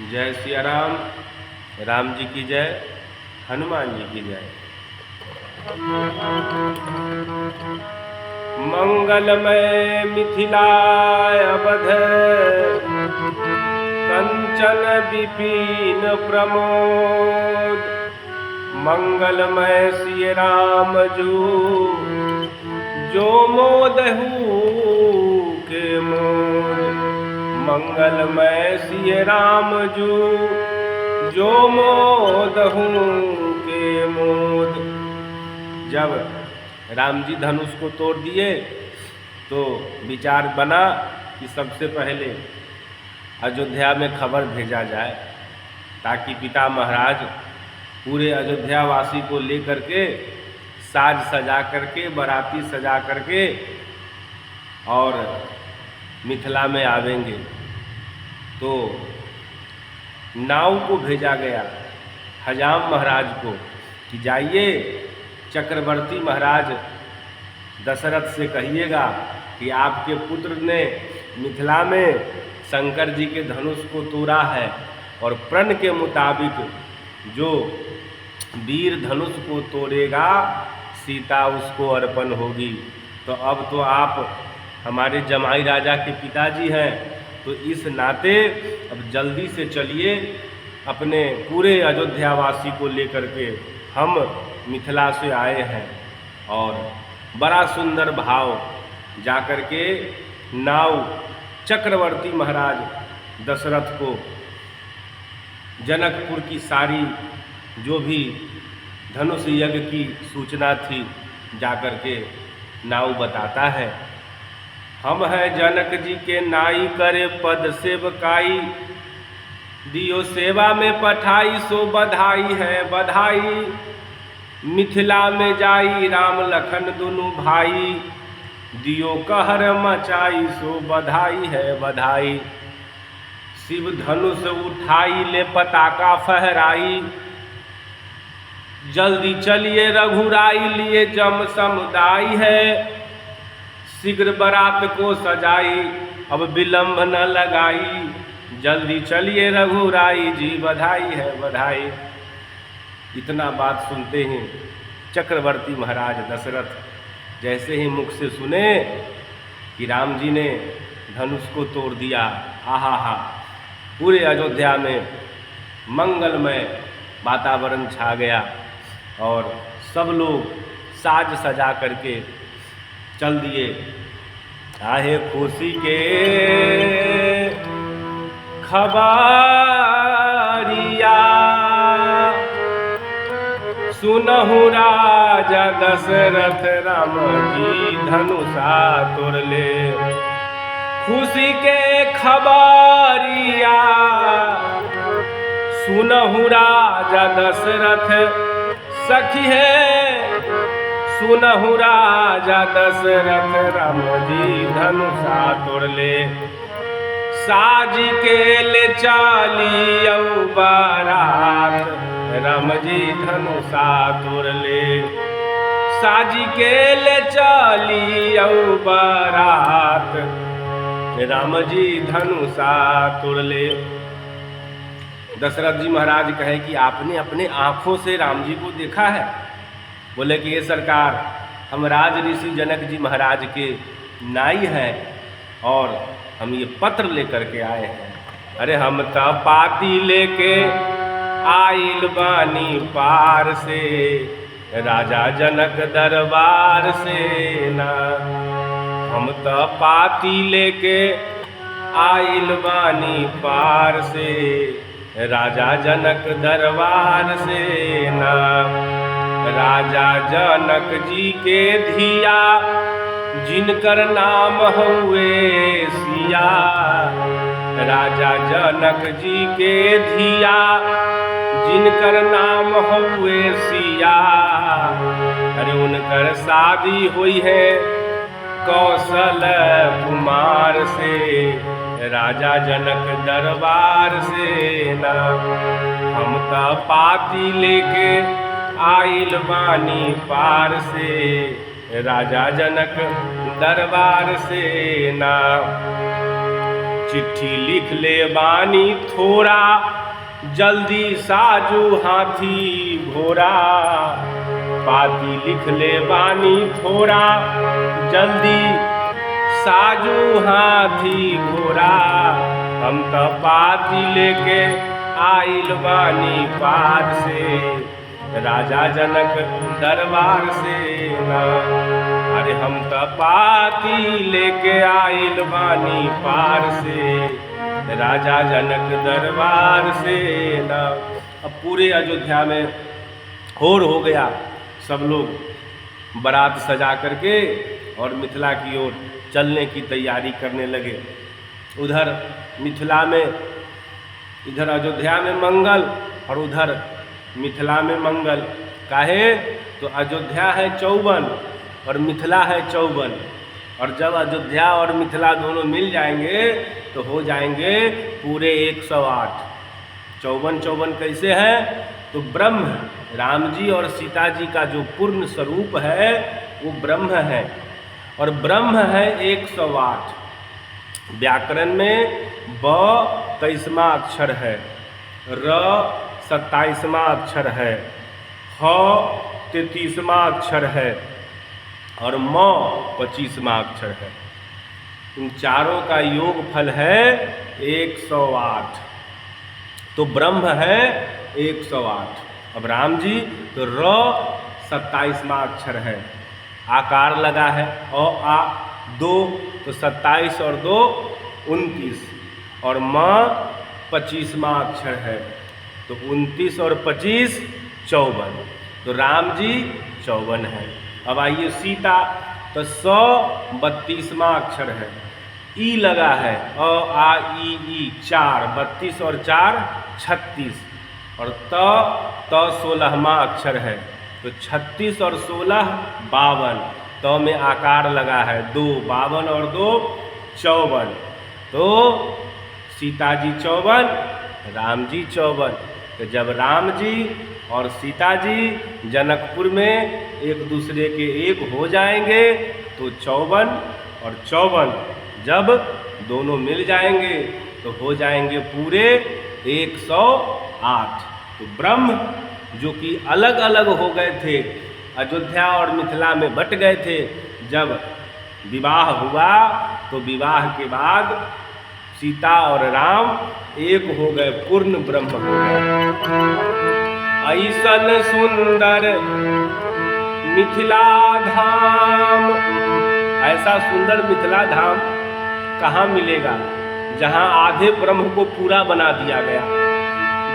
जय सिया राम। राम जी की जय, हनुमान जी की जय। मंगलमय मिथिलाय अवध, कंचन विपिन प्रमोद। मंगलमय सिय राम जो मोदहु के मोद। मंगलमय सिय राम जो मोदहु के मोद। जब राम जी धनुष को तोड़ दिए तो विचार बना कि सबसे पहले अयोध्या में खबर भेजा जाए, ताकि पिता महाराज पूरे अयोध्या वासी को लेकर के साज सजा करके, बाराती सजा करके और मिथिला में आवेंगे। तो नाव को भेजा गया हजाम महाराज को कि जाइए चक्रवर्ती महाराज दशरथ से कहिएगा कि आपके पुत्र ने मिथिला में शंकर जी के धनुष को तोड़ा है और प्रण के मुताबिक जो वीर धनुष को तोड़ेगा सीता उसको अर्पण होगी। तो अब तो आप हमारे जमाई राजा के पिताजी हैं, तो इस नाते अब जल्दी से चलिए अपने पूरे अयोध्यावासी को लेकर के। हम मिथिला से आए हैं। और बड़ा सुंदर भाव जाकर के नाव चक्रवर्ती महाराज दशरथ को जनकपुर की सारी जो भी धनुष यज्ञ की सूचना थी जाकर के नाव बताता है। हम हैं जनक जी के नाई, करे पद सेवकाई। दियो सेवा में पठाई, सो बधाई है बधाई। मिथिला में जाई राम लखन दुनु भाई। दियो कहर मचाई, सो बधाई है बधाई। शिव धनुष उठाई, ले पताका फहराई। जल्दी चलिए रघुराई, लिए जम समुदाय है। शीघ्र बारात को सजाई, अब विलंब न लगाई। जल्दी चलिए रघुराई जी, बधाई है बधाई। इतना बात सुनते ही चक्रवर्ती महाराज दशरथ जैसे ही मुख से सुने कि राम जी ने धनुष को तोड़ दिया, आहा हा, पूरे अयोध्या में मंगलमय वातावरण छा गया और सब लोग साज सजा करके चल दिए। आहे खुशी के खबरिया, सुनहु राजा दशरथ राम जी धनुषा तोड़ले। खुशी के खबरिया, सुनहु राजा दशरथ सखी है। सुनहु राजा दशरथ राम जी धनुषा तोड़ले। साज के ले चालियो बारात, राम जी धनुषा तोड़ले। साज के ले चालियो बारात, राम जी धनुषा तोड़ले। दशरथ जी महाराज कहे कि आपने अपने आँखों से राम जी को देखा है? बोले कि ये सरकार, हम राज ऋषि जनक जी महाराज के नाई हैं और हम ये पत्र लेकर के आए हैं। अरे हम तो पाती लेके आइल बानी पार से, राजा जनक दरबार से ना। हम तो पाती लेके आइल बानी पार से, राजा जनक दरबार से ना। राजा जनक जी के धिया, जिनकर नाम हुए सिया। राजा जनक जी के धिया, जिनकर नाम हुए सिया। अरे उनकर शादी हुई है कौशल कुमार से, राजा जनक दरबार से ना। हम तो पाती लेके आइल बानी पार से, राजा जनक दरबार से ना। चिट्ठी लिख ले बानी थोड़ा, जल्दी साजू हाथी घोड़ा। पाती लिख ले बानी थोड़ा, जल्दी साजू हाथी घोड़ा। हम तो पाती लेके आइल बानी पार से, राजा जनक दरबार से ना। अरे हम तो पाती लेके आइल बानी पार से, राजा जनक दरबार से ना। अब पूरे अयोध्या में होर हो गया, सब लोग बारात सजा करके और मिथिला की ओर चलने की तैयारी करने लगे। उधर मिथिला में, इधर अयोध्या में मंगल और उधर मिथिला में मंगल। काहे तो अयोध्या है 54 और मिथिला है 54, और जब अयोध्या और मिथिला दोनों मिल जाएंगे तो हो जाएंगे पूरे 108। 54 कैसे है तो ब्रह्म, राम जी और सीता जी का जो पूर्ण स्वरूप है वो ब्रह्म है, और ब्रह्म है 108। व्याकरण में ब 23वां अक्षर है, र 27वां अक्षर है, ह 33वां अक्षर है और म 25वां अक्षर है। इन चारों का योग फल है 108। तो ब्रह्म है 108। अब राम जी तो र 27वां अक्षर है, आकार लगा है अ आ 2, तो 27 और 2 29, और म 25वां अक्षर है, तो 29 और 25 54। तो राम जी 54 है। अब आइए सीता, तो 132वां अक्षर है, ई लगा है अ आ ई 4, 32 और 4 36, और त 16वां अक्षर है, तो 36 और 16 52, त में आकार लगा है 2, 52 और 2 54। तो सीता जी 54, राम जी 54। तो जब राम जी और सीता जी जनकपुर में एक दूसरे के एक हो जाएंगे तो 54 और 54 जब दोनों मिल जाएंगे तो हो जाएंगे पूरे 108। तो ब्रह्म जो कि अलग अलग हो गए थे, अयोध्या और मिथिला में बट गए थे, जब विवाह हुआ तो विवाह के बाद सीता और राम एक हो गए, पूर्ण ब्रह्म हो गए। ऐसन सुंदर मिथिला धाम, ऐसा सुंदर मिथिला धाम कहाँ मिलेगा जहाँ आधे ब्रह्म को पूरा बना दिया गया।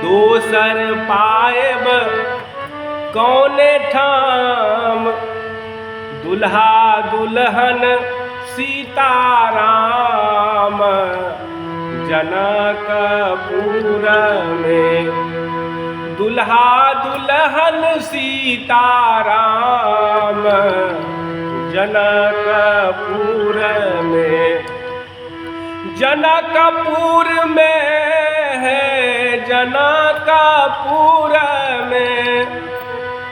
दोसर पाएब कौने ठाम, दुल्हा दुल्हन सीताराम, जनकपुर में। दुल्हा दुल्हन सीताराम, जनकपुर में। जनकपुर में है, जनकपुर में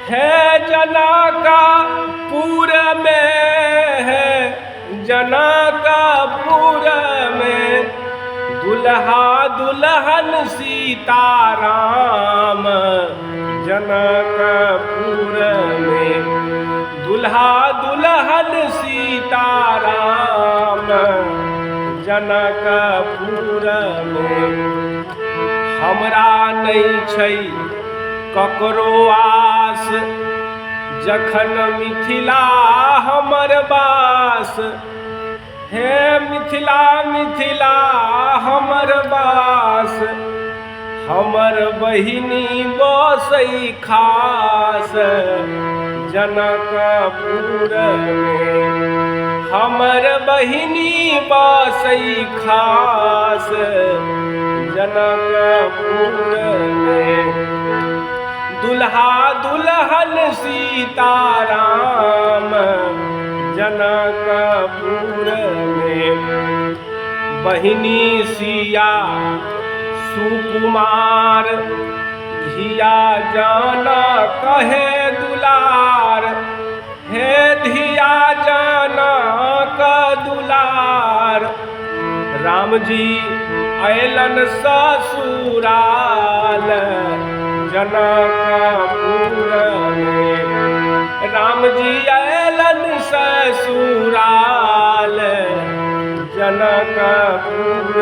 है, जनकपुर में है, जनकपुर में। दुल्हा दुल्हन सीताराम, जनकपुर में। दुल्हा दुल्हन सीताराम, जनकपुर में। हमरा नहीं छै ककरो आस, जखन मिथिला हमर बास। हे मिथिला मिथिला हमर बास, हमर बहिनी बसै खास, जनकपुर में। हमर बहिनी बसै खास, जनकपुर में। दुल्हा दुल्हन सीताराम, जनकपुर में। बहिनी सिया सुकुमार, धिया जाना कहे दुलार। हे धिया जाना का दुलार, राम जी अयलन ससुराल जनकपुर में। राम जी अयलन ससुराल जनकपुर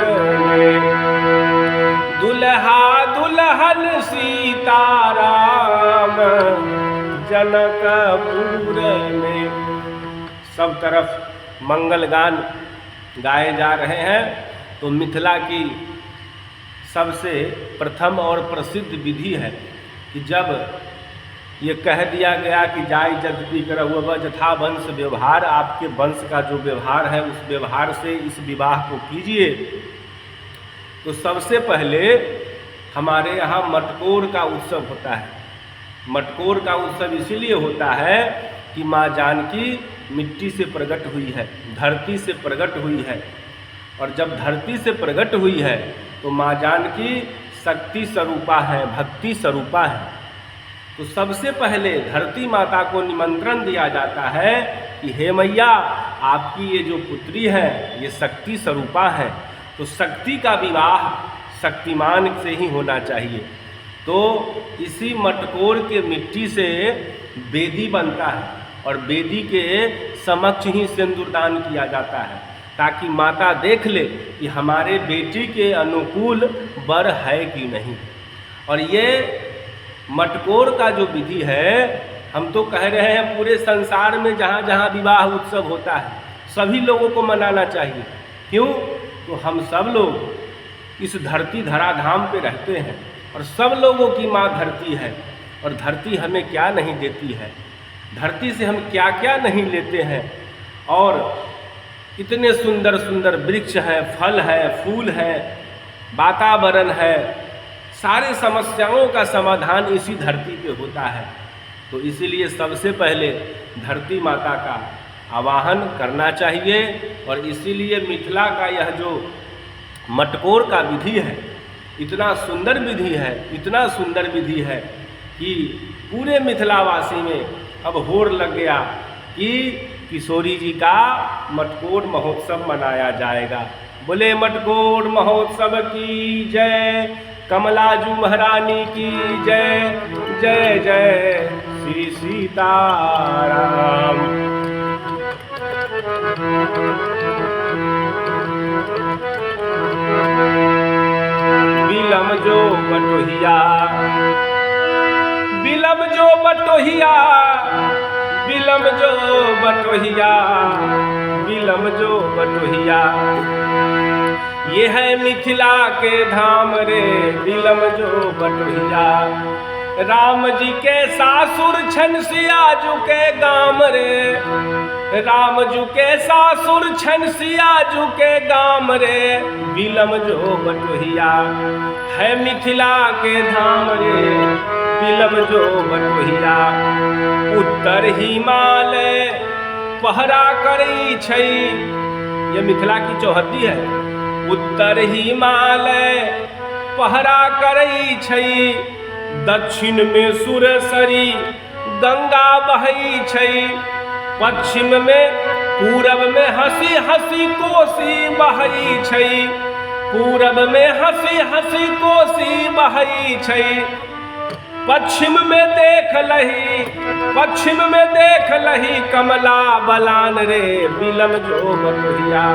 में। दुल्हा दुल्हन सीताराम जनकपुर में। सब तरफ मंगल गान गाए जा रहे हैं। तो मिथिला की सबसे प्रथम और प्रसिद्ध विधि है कि जब ये कह दिया गया कि जाय जगती करहुआ जथा वंश व्यवहार, आपके वंश का जो व्यवहार है उस व्यवहार से इस विवाह को कीजिए, तो सबसे पहले हमारे यहाँ मटकोर का उत्सव होता है। मटकोर का उत्सव इसीलिए होता है कि माँ जानकी मिट्टी से प्रकट हुई है, धरती से प्रकट हुई है, और जब धरती से प्रकट हुई है तो माँ जानकी शक्ति स्वरूपा है, भक्ति स्वरूपा है। तो सबसे पहले धरती माता को निमंत्रण दिया जाता है कि हे मैया, आपकी ये जो पुत्री है ये शक्ति स्वरूपा है, तो शक्ति का विवाह शक्तिमान से ही होना चाहिए। तो इसी मटकोर के मिट्टी से वेदी बनता है और वेदी के समक्ष ही सिंदूरदान किया जाता है, ताकि माता देख ले कि हमारे बेटी के अनुकूल वर है कि नहीं। और ये मटकोर का जो विधि है, हम तो कह रहे हैं पूरे संसार में जहाँ जहाँ विवाह उत्सव होता है सभी लोगों को मनाना चाहिए। क्यों? तो हम सब लोग इस धरती धराधाम पे रहते हैं और सब लोगों की माँ धरती है, और धरती हमें क्या नहीं देती है, धरती से हम क्या क्या नहीं लेते हैं। और इतने सुंदर सुंदर वृक्ष हैं, फल है, फूल है, वातावरण है, सारी समस्याओं का समाधान इसी धरती पे होता है। तो इसीलिए सबसे पहले धरती माता का आवाहन करना चाहिए। और इसीलिए मिथिला का यह जो मटकोर का विधि है, इतना सुंदर विधि है, इतना सुंदर विधि है कि पूरे मिथिलावासी में अब होड़ लग गया कि किशोरी जी का मटकोर महोत्सव मनाया जाएगा। बोले मटकोर महोत्सव की जय, कमलाजू महारानी की जय। जय जय श्री सीताराम। बिलम जो बटोहिया, बिलम जो बटोहिया, बिलम जो बटोहिया, बिलम जो बटोहिया। ये है मिथिला के धाम रे बिलम जो बटोहिया। राम जी के सासुर छन सियाजू के गाम रे, राम जू के सासुर छन सियाजू के गाम रे बिलम जो बटोहिया। है मिथिला के धाम रे बिलम जो बटोहिया। उत्तर हिमालय पहरा करी छई, ये मिथिला की चौहद्दी है। उत्तर हिमालय पहरा करई छई, दक्षिण में सुरसरी गंगा बहई छई, पश्चिम में पूरब में हंसी हंसी कोसी बहई छई, पूरब में हंसी हंसी कोसी बहई छई। पश्चिम में देख लही, पश्चिम में देख लही कमला बलान रे बिलम जो बटोहिया।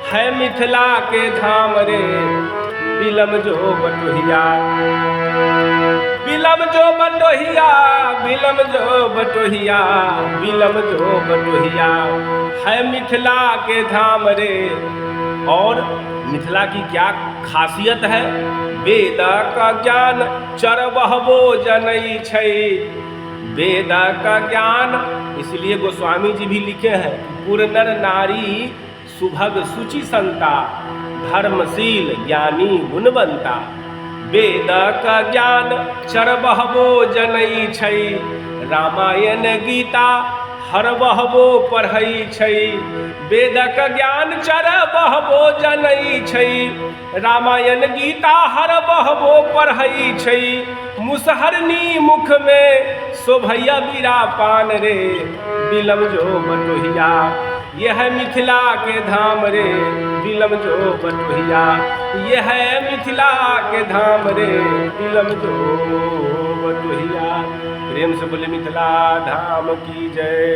है मिथिला के धाम रे बिलम जो बटोहिया। बिलम जो बटोहिया, बिलम जो बटोहिया, बिलम जो बटोहिया। है मिथिला के धाम रे। और मिथिला की क्या खासियत है? वेद का ज्ञान चरबहबो जनई छई। वेद का ज्ञान, इसलिए गोस्वामी जी भी लिखे हैं पुर नर नारी सुभग सुचि संता, धर्मशील ज्ञानी गुणवंता। वेद का ज्ञान चरबहबो जनई छई, रामायण गीता हर बहबो पढ़ई छई। वेद का ज्ञान चरबहबो जनई छई, रामायण गीता हर बहबो पढ़ई छई। मुसहरनी मुख में शोभैया बीरा पान रे बिलम जो बटोहिया। यह है मिथिला के धाम रे बिलम जो बटोहिया, ये है मिथिला के धाम रे बिलम जो बटोहिया। प्रेम से बोले मिथिला धाम की जय।